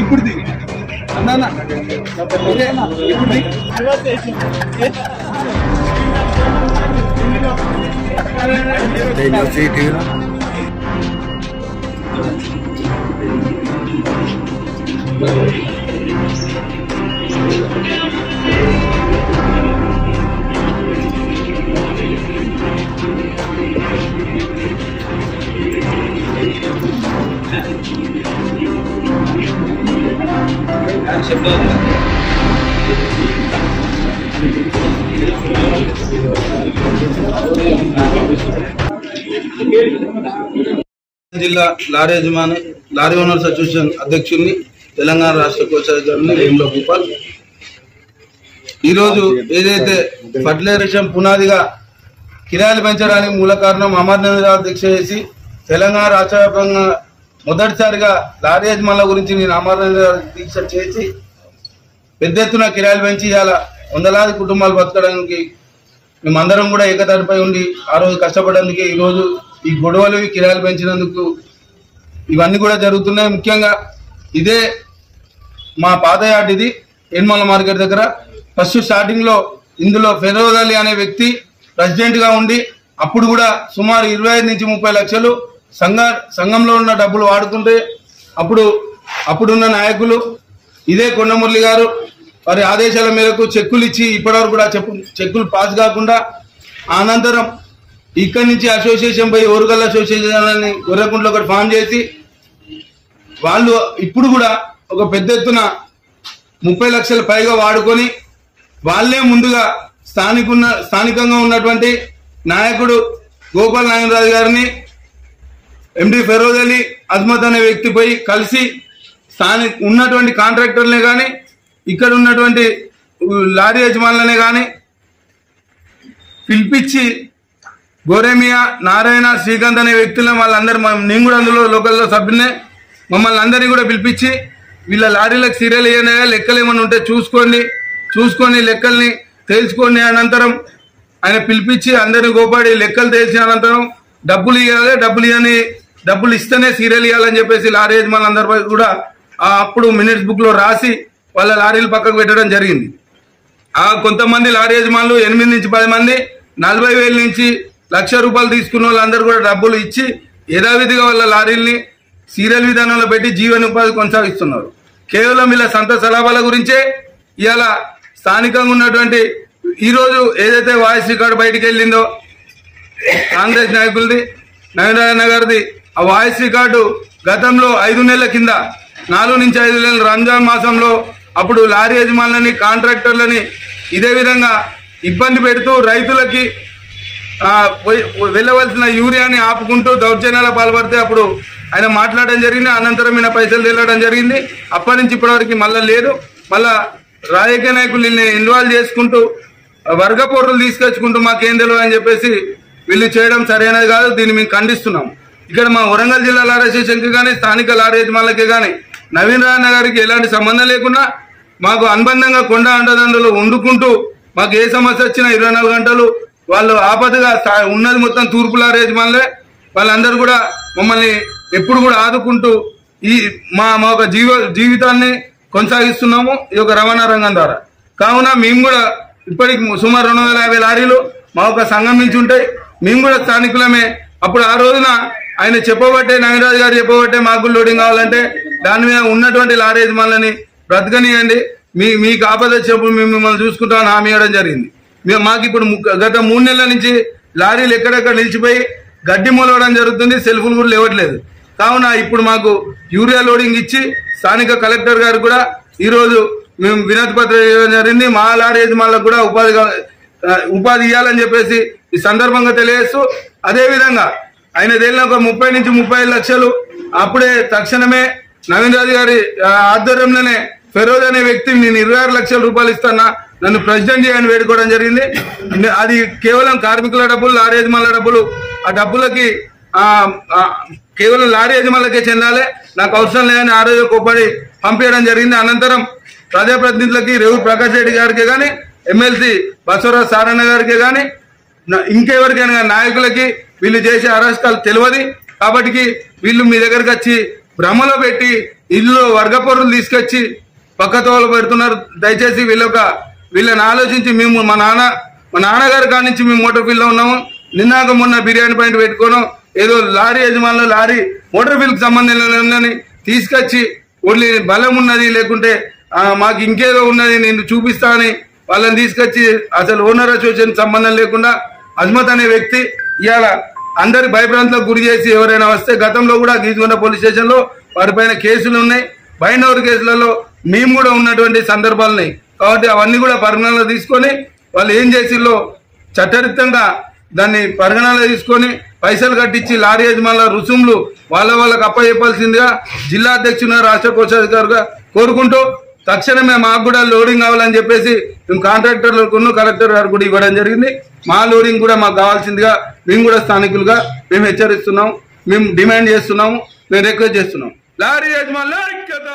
ఇప్పుడు జిల్లా లారీ యజమాని లారీ ఓనర్స్ అసోసియేషన్ అధ్యక్షుడిని తెలంగాణ రాష్ట్ర కోశాధికారిని వేముల భూపాల్. ఈరోజు ఏదైతే ఫర్టిలైజేషన్ పునాదిగా కిరాయిలు పెంచడానికి మూల కారణం అమరనాథ దీక్ష చేసి తెలంగాణ రాష్ట్ర వ్యాప్తంగా మొదటిసారిగా లారీ యజమానుల గురించి నేను అమరనాథ దీక్ష చేసి పెద్ద ఎత్తున కిరాయిలు పెంచి ఇవాళ వందలాది కుటుంబాలు బతకడానికి మేమందరం కూడా ఏకతాటిపై ఉండి ఆ రోజు కష్టపడడానికి ఈరోజు ఈ గొడవలు కిరాయిలు పెంచినందుకు ఇవన్నీ కూడా జరుగుతున్నాయి. ముఖ్యంగా ఇదే మా పాదయార్డ్, ఇది ఎన్మల మార్కెట్ దగ్గర. ఫస్ట్ స్టార్టింగ్ లో ఇందులో ఫెరోజ్ అలీ అనే వ్యక్తి ప్రెసిడెంట్ గా ఉండి అప్పుడు కూడా సుమారు 25 నుంచి 30 లక్షలు సంఘంలో ఉన్న డబ్బులు వాడుకుంటే అప్పుడున్న నాయకులు ఇదే కొండమురళి గారు వారి ఆదేశాల మేరకు చెక్కులు ఇచ్చి ఇప్పటివరకు కూడా చెక్కులు పాస్ కాకుండా అనంతరం ఇక్కడి నుంచి అసోసియేషన్ పై ఓరుగల్ అసోసియేషన్ అని గొర్రెకుంట్లో ఒకటి ఫామ్ చేసి వాళ్ళు ఇప్పుడు కూడా ఒక పెద్ద ఎత్తున 30 లక్షల పైగా వాడుకొని వాళ్ళే ముందుగా స్థానికంగా ఉన్నటువంటి నాయకుడు గోపాల్ నాగరాజు గారిని ఎండి ఫెరోజ్ అలీ అజ్మత్ అనే వ్యక్తిపై కలిసి ఉన్నటువంటి కాంట్రాక్టర్లనే కానీ ఇక్కడ ఉన్నటువంటి లారీ యజమానులనే కానీ పిలిపించి గోరేమియా, నారాయణ, శ్రీకాంత్ అనే వ్యక్తులను వాళ్ళందరూ నేను కూడా అందులో లోకల్లో సభ్యులనే మమ్మల్ని అందరినీ కూడా పిలిపించి వీళ్ళ లారీలకు సీరియల్ అయ్యాయా, లెక్కలు ఏమైనా ఉంటే చూసుకొని లెక్కల్ని తేల్చుకొని అనంతరం ఆయన పిలిపించి అందరినీ గోపాడి లెక్కలు తేల్చిన అనంతరం డబ్బులు ఇవ్వాలి, డబ్బులు ఇస్తేనే సీరియల్ ఇవ్వాలని చెప్పేసి లారీ యజమానులు అందరిపై కూడా అప్పుడు మినిట్స్ బుక్ లో రాసి వాళ్ళ లారీలు పక్కకు పెట్టడం జరిగింది. కొంతమంది లారీ యజమానులు 8 నుంచి 10 మంది 40,000 నుంచి ₹1,00,000 తీసుకున్న వాళ్ళందరూ కూడా డబ్బులు ఇచ్చి యథావిధిగా వాళ్ళ లారీల్ని సీరియల్ విధానంలో పెట్టి జీవనోపాధి కొనసాగిస్తున్నారు. కేవలం వీళ్ళ సొంత సలాభాల గురించే ఇవాళ స్థానికంగా ఉన్నటువంటి ఈరోజు ఏదైతే వాయిస్ రికార్డు బయటికి వెళ్ళిందో కాంగ్రెస్ నాయకులది, నవీన్ గారిది, ఆ వాయిస్ రికార్డు గతంలో 5 నెలల కింద 4 నుంచి 5 నెలల రంజాన్ మాసంలో అప్పుడు లారీ యజమానులని, కాంట్రాక్టర్లని ఇదే విధంగా ఇబ్బంది పెడుతూ రైతులకి వెళ్ళవలసిన యూరియాని ఆపుకుంటూ దౌర్జన్యాల పాల్పడితే అప్పుడు ఆయన మాట్లాడడం జరిగింది. అనంతరం ఈయన పైసలు తెలియడం జరిగింది. అప్పటి నుంచి ఇప్పటివరకు మళ్ళీ లేదు. మళ్ళా రాజకీయ నాయకులు ఇన్వాల్వ్ చేసుకుంటూ వర్గ పోర్లు తీసుకొచ్చుకుంటూ మాకేం తెలియదు అని చెప్పేసి వీళ్ళు చేయడం సరైనది కాదు. దీన్ని మేము ఖండిస్తున్నాం. ఇక్కడ మా వరంగల్ జిల్లా లారీ అసోసియేషన్కి కానీ స్థానిక లారీ యజమానులకి కానీ నవీన్ రాయన్న గారికి ఎలాంటి సంబంధం లేకుండా మాకు అనుబంధంగా కొండ అండదండలు వండుకుంటూ మాకు ఏ సమస్య వచ్చినా 24 గంటలు వాళ్ళు ఆపదగా ఉన్నది మొత్తం తూర్పు లారీ యజమానులే. వాళ్ళందరూ కూడా మమ్మల్ని ఎప్పుడు కూడా ఆదుకుంటూ మా ఒక జీవితాన్ని కొనసాగిస్తున్నాము ఈ యొక్క రవాణా రంగం ద్వారా. కావున మేము కూడా ఇప్పటికి సుమారు 250 లారీలు మా ఒక సంఘం నుంచి ఉంటాయి. మేము కూడా స్థానికులమే. అప్పుడు ఆ రోజున ఆయన చెప్పబట్టే, నాగరాజు గారు చెప్పబట్టే మాకు లోడింగ్ కావాలంటే దాని మీద ఉన్నటువంటి లారీ యజమానులని బ్రతకనియండి, మీకు ఆపద చెప్పు మేము మిమ్మల్ని చూసుకుంటామని హామీ ఇవ్వడం జరిగింది. మాకు ఇప్పుడు గత 3 నెలల నుంచి లారీలు ఎక్కడెక్కడ నిలిచిపోయి గడ్డి మూలవడం జరుగుతుంది, సెల్ఫులు కూడా లేవట్లేదు. కావున ఇప్పుడు మాకు యూరియా లోడింగ్ ఇచ్చి స్థానిక కలెక్టర్ గారు కూడా ఈరోజు మేము వినతి పత్రం ఇవ్వడం జరిగింది. మా లారీ యజమానులకు కూడా ఉపాధి ఇవ్వాలని చెప్పేసి ఈ సందర్భంగా తెలియజేస్తూ, అదేవిధంగా ఆయన తేలిన ఒక 30 నుంచి 35 లక్షలు అప్పుడే తక్షణమే నవీన్ రాజు గారి ఆధ్వర్యంలోనే ఫెరోజ్ అనే వ్యక్తి నేను 26 లక్షల రూపాయలు ఇస్తానా, నన్ను ప్రెసిడెంట్ చేయని వేడుకోవడం జరిగింది. అది కేవలం కార్మికుల డబ్బులు, లారీ యజమానుల డబ్బులు. ఆ డబ్బులకి కేవలం లారీ యజమానులకే చెందాలి, నాకు అవసరం లేదని ఆ రోజు కోపడి పంపించడం జరిగింది. అనంతరం ప్రజాప్రతినిధులకి రేవు ప్రకాష్ రెడ్డి గారికి కానీ, ఎమ్మెల్సీ బసవరాజ్ సారన్న గారికి కానీ, ఇంకెవరికైనా నాయకులకి వీళ్ళు చేసే అరెస్టాలు తెలియదు. కాబట్టి వీళ్ళు మీ దగ్గరకు వచ్చి భ్రమలో పెట్టి ఇల్లు వర్గ పొరులు తీసుకొచ్చి పక్కతోలు పెడుతున్నారు. దయచేసి వీళ్ళని ఆలోచించి మేము మా నాన్నగారి కాడి నుంచి మేము మోటార్ ఫీల్డ్ లో ఉన్నాము. నిన్నాక మొన్న బిర్యానీ పాయింట్ పెట్టుకోను ఏదో లారీ యజమానులు లారీ మోటార్ ఫీల్డ్ కి సంబంధించిన తీసుకొచ్చి ఓన్లీ బలం ఉన్నది లేకుంటే మాకు ఇంకేదో ఉన్నది నేను చూపిస్తా అని వాళ్ళని తీసుకొచ్చి అసలు ఓనర్ అసోసియేషన్ సంబంధం లేకుండా అజ్మత్ అనే వ్యక్తి ఇవాళ అందరి భయభ్రాంతులకు గురి చేసి ఎవరైనా వస్తే గతంలో కూడా గీజుకొండ పోలీస్ స్టేషన్ లో వారిపైన కేసులు ఉన్నాయి. బైండ్ కేసులలో మేము కూడా ఉన్నటువంటి సందర్భాలు ఉన్నాయి. కాబట్టి అవన్నీ కూడా పరిగణనలో తీసుకొని వాళ్ళు ఏం చేసిల్లో చట్టరీత్యంగా దాన్ని పరిగణనలో తీసుకొని పైసలు కట్టించి లారీ యజమానుల రుసుములు వాళ్ళకు అప్పచెప్పాల్సిందిగా జిల్లా అధ్యక్షునిగా రాష్ట్ర కోశాధికారిగా కోరుకుంటూ తక్షణమే మాకు కూడా లోడింగ్ కావాలని చెప్పేసి మేము కాంట్రాక్టర్లకు కలెక్టర్ గారు కూడా ఇవ్వడం జరిగింది. మా లోడింగ్ కూడా మాకు కావాల్సిందిగా మేము కూడా స్థానికులుగా మేము హెచ్చరిస్తున్నాం, మేము డిమాండ్ చేస్తున్నాము, మేము రిక్వెస్ట్ చేస్తున్నాం. లారీ యజమానుల ఐక్యత.